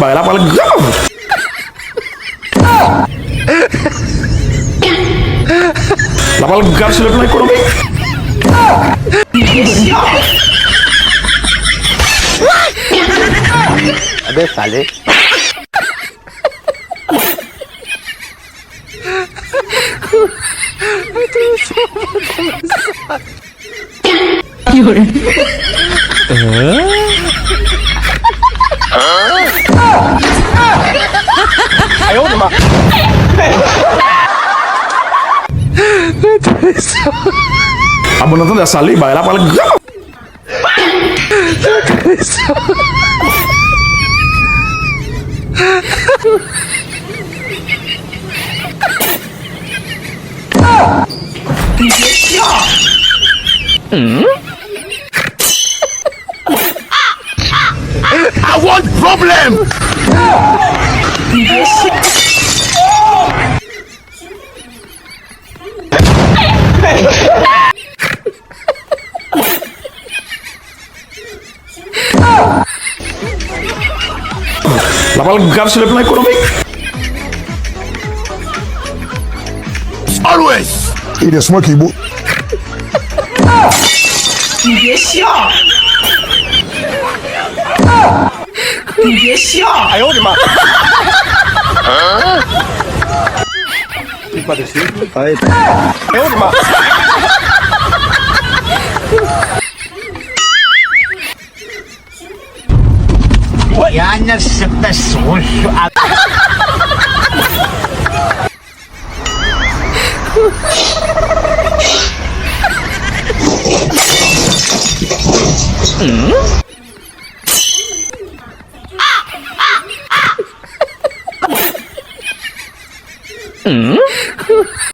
Baiklah, apa lagi? Lapal gas sulit na ekonomi. अबे साले Abang nonton dah sali, baiklah, apa lagi? I want problem. Lapal gas sulit na ekonomi. Always. Ini semua ibu. 你别笑，你别笑，哎呦我的妈！你把这鞋子哎呦我的妈！Я не всегда слушаю.